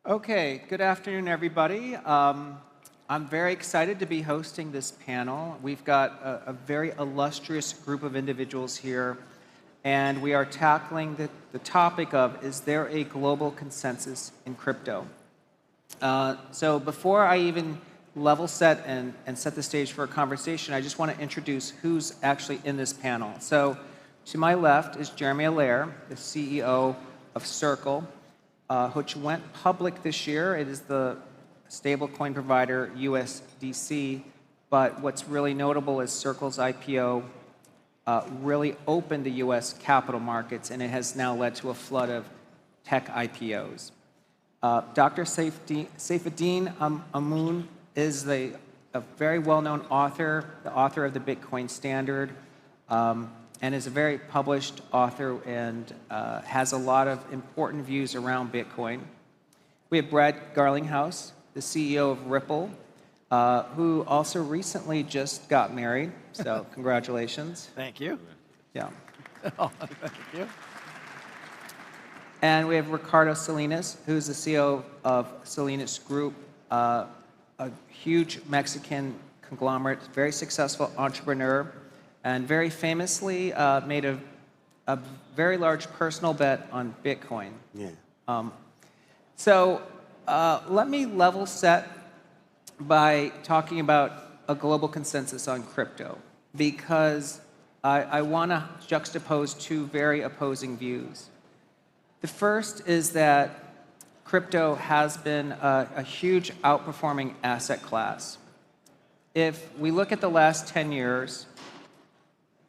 Okay, good afternoon, everybody. I'm very excited to be hosting this panel. We've got a very illustrious group of individuals here, and we are tackling the topic of, is there a global consensus in crypto? So before I even level set and set the stage for a conversation, I just want to introduce who's actually in this panel. So to my left is Jeremy Allaire, the CEO of Circle, which went public this year. It is the stablecoin provider USDC, but what's really notable is Circle's IPO really opened the US capital markets, and it has now led to a flood of tech IPOs. Dr. Saifedean Ammon is a very well-known author, the author of the Bitcoin Standard, and is a very published author and has a lot of important views around Bitcoin. We have Brad Garlinghouse, the CEO of Ripple, who also recently just got married, so congratulations. Thank you. Yeah. Oh, thank you. And we have Ricardo Salinas, who's the CEO of Salinas Group, a huge Mexican conglomerate, very successful entrepreneur, and very famously made a very large personal bet on Bitcoin. Yeah. So let me level set by talking about a global consensus on crypto, because I want to juxtapose two very opposing views. The first is that crypto has been a huge outperforming asset class. If we look at the last 10 years,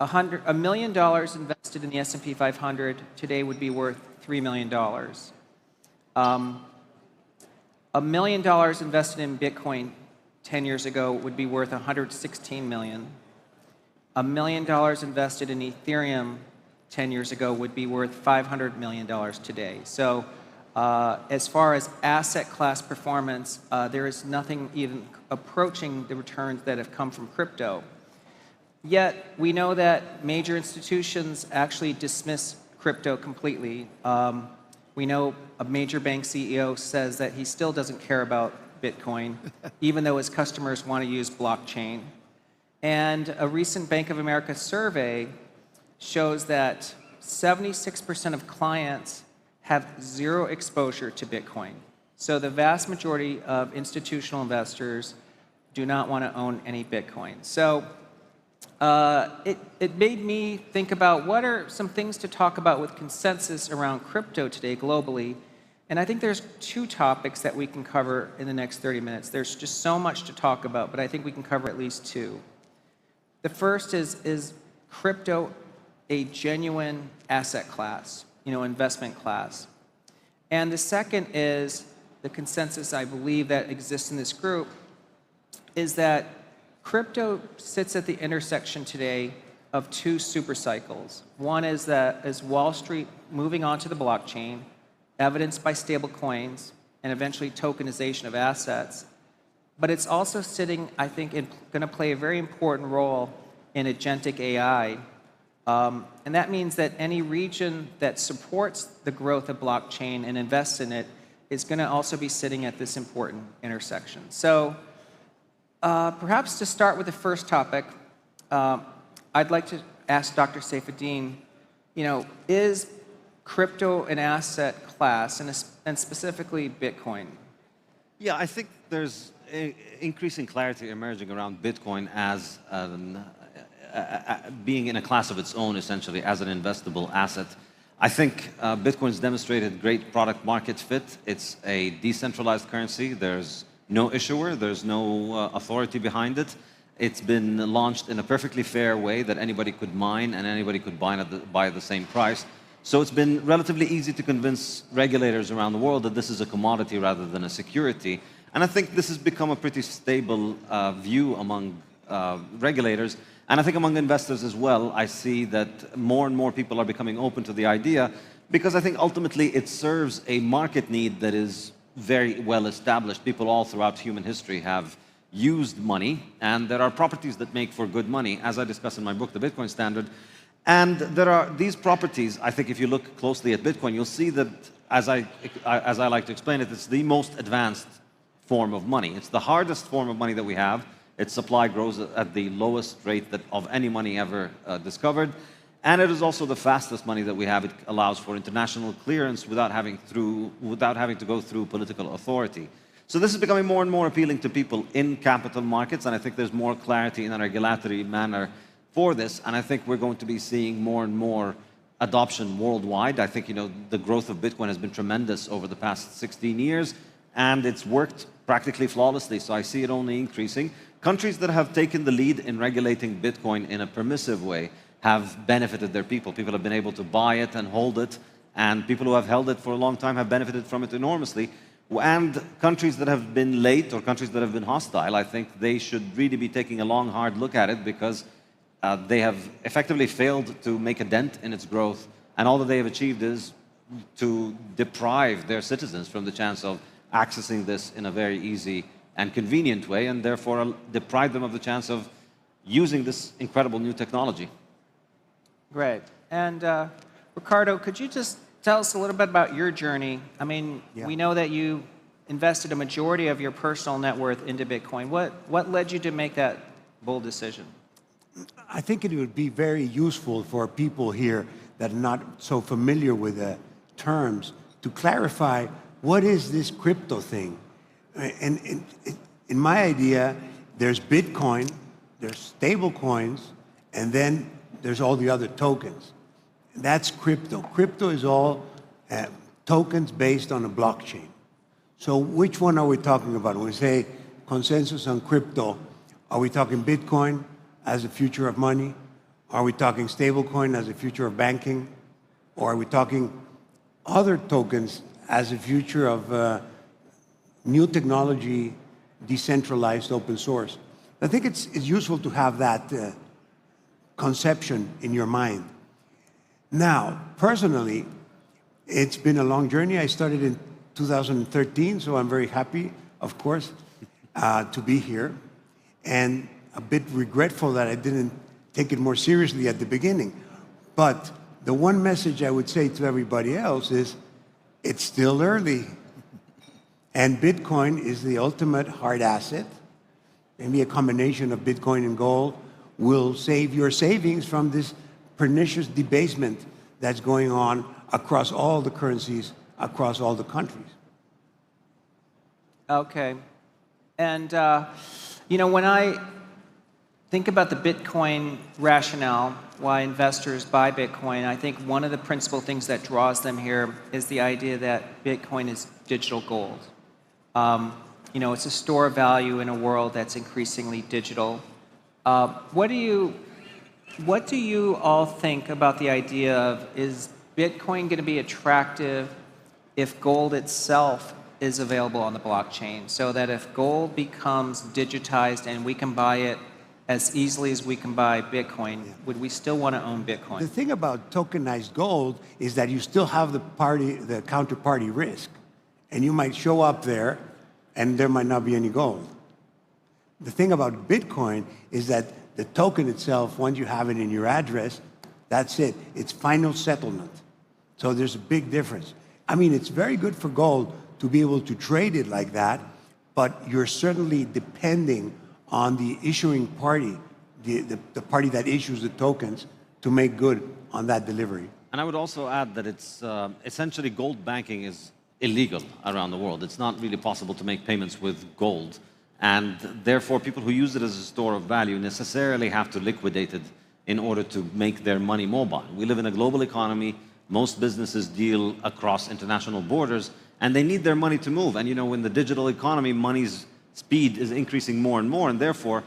$1 million invested in the S&P 500 today would be worth $3 million. $1 million invested in Bitcoin 10 years ago would be worth $116 million. $1 million invested in Ethereum 10 years ago would be worth $500 million today. So as far as asset class performance, there is nothing even approaching the returns that have come from crypto. Yet, we know that major institutions actually dismiss crypto completely. We know a major bank CEO says that he still doesn't care about Bitcoin, even though his customers want to use blockchain. And a recent Bank of America survey shows that 76% of clients have zero exposure to Bitcoin. So the vast majority of institutional investors do not want to own any Bitcoin. So it made me think about what are some things to talk about with consensus around crypto today globally. And I think there's two topics that we can cover in the next 30 minutes. There's just so much to talk about, but I think we can cover at least two. The first is crypto a genuine asset class, investment class? And the second is the consensus I believe that exists in this group is that crypto sits at the intersection today of two super cycles. One is Wall Street moving onto the blockchain, evidenced by stable coins and eventually tokenization of assets. But it's also sitting, I think, going to play a very important role in agentic AI. And that means that any region that supports the growth of blockchain and invests in it is going to also be sitting at this important intersection. So perhaps to start with the first topic, I'd like to ask Dr. Saifedean, is crypto an asset class, and specifically Bitcoin? Yeah, I think there's increasing clarity emerging around Bitcoin as being in a class of its own, essentially, as an investable asset. I think Bitcoin's demonstrated great product market fit. It's a decentralized currency. There's no issuer, there's no authority behind it. It's been launched in a perfectly fair way that anybody could mine and anybody could buy at the same price. So it's been relatively easy to convince regulators around the world that this is a commodity rather than a security. And I think this has become a pretty stable view among regulators. And I think among investors as well, I see that more and more people are becoming open to the idea because I think ultimately it serves a market need that is very well established. People all throughout human history have used money, and there are properties that make for good money, as I discuss in my book, The Bitcoin Standard. And there are these properties, I think if you look closely at Bitcoin, you'll see that as I like to explain it, it's the most advanced form of money. It's the hardest form of money that we have. Its supply grows at the lowest rate of any money ever discovered. And it is also the fastest money that we have. It allows for international clearance without having to go through political authority. So this is becoming more and more appealing to people in capital markets, and I think there's more clarity in a regulatory manner for this, and I think we're going to be seeing more and more adoption worldwide. I think, the growth of Bitcoin has been tremendous over the past 16 years, and it's worked practically flawlessly, so I see it only increasing. Countries that have taken the lead in regulating Bitcoin in a permissive way have benefited their people. People have been able to buy it and hold it, and people who have held it for a long time have benefited from it enormously. And countries that have been late or countries that have been hostile, I think they should really be taking a long, hard look at it, because they have effectively failed to make a dent in its growth, and all that they have achieved is to deprive their citizens from the chance of accessing this in a very easy and convenient way, and therefore deprive them of the chance of using this incredible new technology. Great. And Ricardo, could you just tell us a little bit about your journey? I mean, we know that you invested a majority of your personal net worth into Bitcoin. What led you to make that bold decision? I think it would be very useful for people here that are not so familiar with the terms to clarify what is this crypto thing. And in my idea, there's Bitcoin, there's stable coins, and then there's all the other tokens. That's crypto. Crypto is all tokens based on a blockchain. So which one are we talking about? When we say consensus on crypto, are we talking Bitcoin as a future of money? Are we talking stablecoin as a future of banking? Or are we talking other tokens as a future of new technology, decentralized open source? I think it's useful to have that conception in your mind. Now, personally, it's been a long journey. I started in 2013, so I'm very happy, of course, to be here, and a bit regretful that I didn't take it more seriously at the beginning. But the one message I would say to everybody else is, it's still early, and Bitcoin is the ultimate hard asset. Maybe a combination of Bitcoin and gold will save your savings from this pernicious debasement that's going on across all the currencies, across all the countries. Okay. And, when I think about the Bitcoin rationale, why investors buy Bitcoin, I think one of the principal things that draws them here is the idea that Bitcoin is digital gold. It's a store of value in a world that's increasingly digital. What do you all think about the idea of, is Bitcoin going to be attractive if gold itself is available on the blockchain? So that if gold becomes digitized and we can buy it as easily as we can buy Bitcoin, would we still want to own Bitcoin? The thing about tokenized gold is that you still have the counterparty risk. And you might show up there and there might not be any gold. The thing about Bitcoin is that the token itself, once you have it in your address, that's it. It's final settlement. So there's a big difference. I mean, it's very good for gold to be able to trade it like that, but you're certainly depending on the issuing party, the party that issues the tokens, to make good on that delivery. And I would also add that it's essentially gold banking is illegal around the world. It's not really possible to make payments with gold. And therefore, people who use it as a store of value necessarily have to liquidate it in order to make their money mobile. We live in a global economy. Most businesses deal across international borders, and they need their money to move. And in the digital economy, money's speed is increasing more and more, and therefore,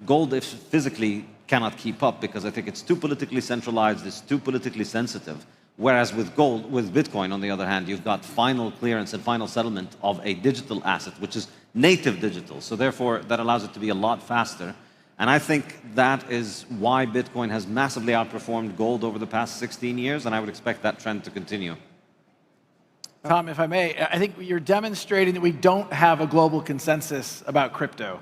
gold physically cannot keep up, because I think it's too politically centralized, it's too politically sensitive. Whereas with Bitcoin, on the other hand, you've got final clearance and final settlement of a digital asset, which is native digital. So therefore, that allows it to be a lot faster. And I think that is why Bitcoin has massively outperformed gold over the past 16 years, and I would expect that trend to continue. Tom, if I may, I think you're demonstrating that we don't have a global consensus about crypto.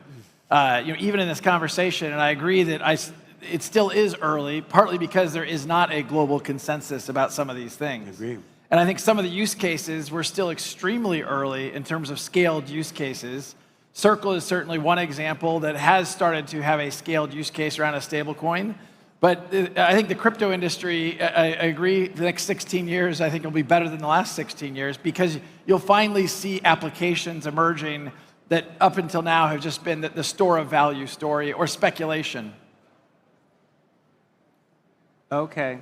Even in this conversation, and I agree that it still is early, partly because there is not a global consensus about some of these things. I agree. And I think some of the use cases, we're still extremely early in terms of scaled use cases. Circle is certainly one example that has started to have a scaled use case around a stablecoin. But I think the crypto industry, I agree, the next 16 years, I think will be better than the last 16 years, because you'll finally see applications emerging that up until now have just been the store of value story or speculation. Okay.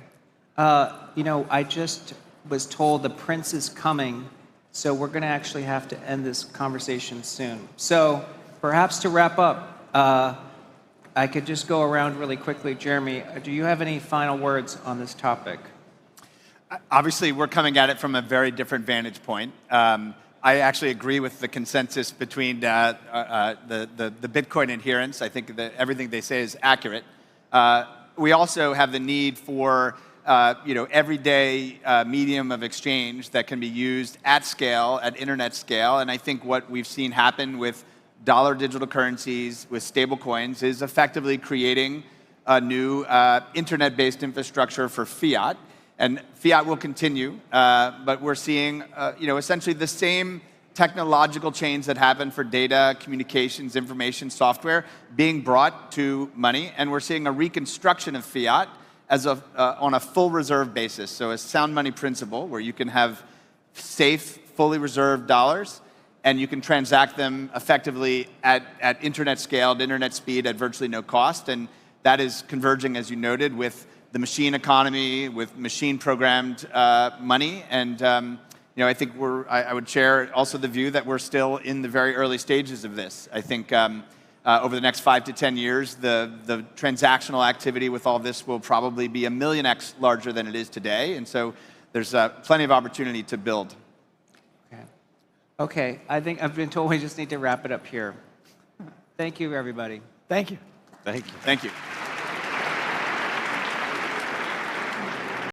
I just was told the prince is coming, so we're going to actually have to end this conversation soon. So perhaps to wrap up, I could just go around really quickly. Jeremy, do you have any final words on this topic? Obviously, we're coming at it from a very different vantage point. I actually agree with the consensus between the Bitcoin adherents. I think that everything they say is accurate. We also have the need for everyday medium of exchange that can be used at scale, at internet scale. And I think what we've seen happen with dollar digital currencies, with stable coins, is effectively creating a new internet-based infrastructure for fiat. And fiat will continue, but we're seeing essentially the same technological change that happened for data, communications, information, software being brought to money. And we're seeing a reconstruction of fiat as on a full reserve basis. So a sound money principle where you can have safe, fully reserved dollars, and you can transact them effectively at internet scale, at internet speed, at virtually no cost. And that is converging, as you noted, with the machine economy, with machine-programmed money. And I think I would share also the view that we're still in the very early stages of this. I think over the next 5 to 10 years, the transactional activity with all this will probably be 1 millionx larger than it is today. And so there's plenty of opportunity to build. Okay, I think I've been told we just need to wrap it up here. Thank you, everybody. Thank you. Thank you. Thank you.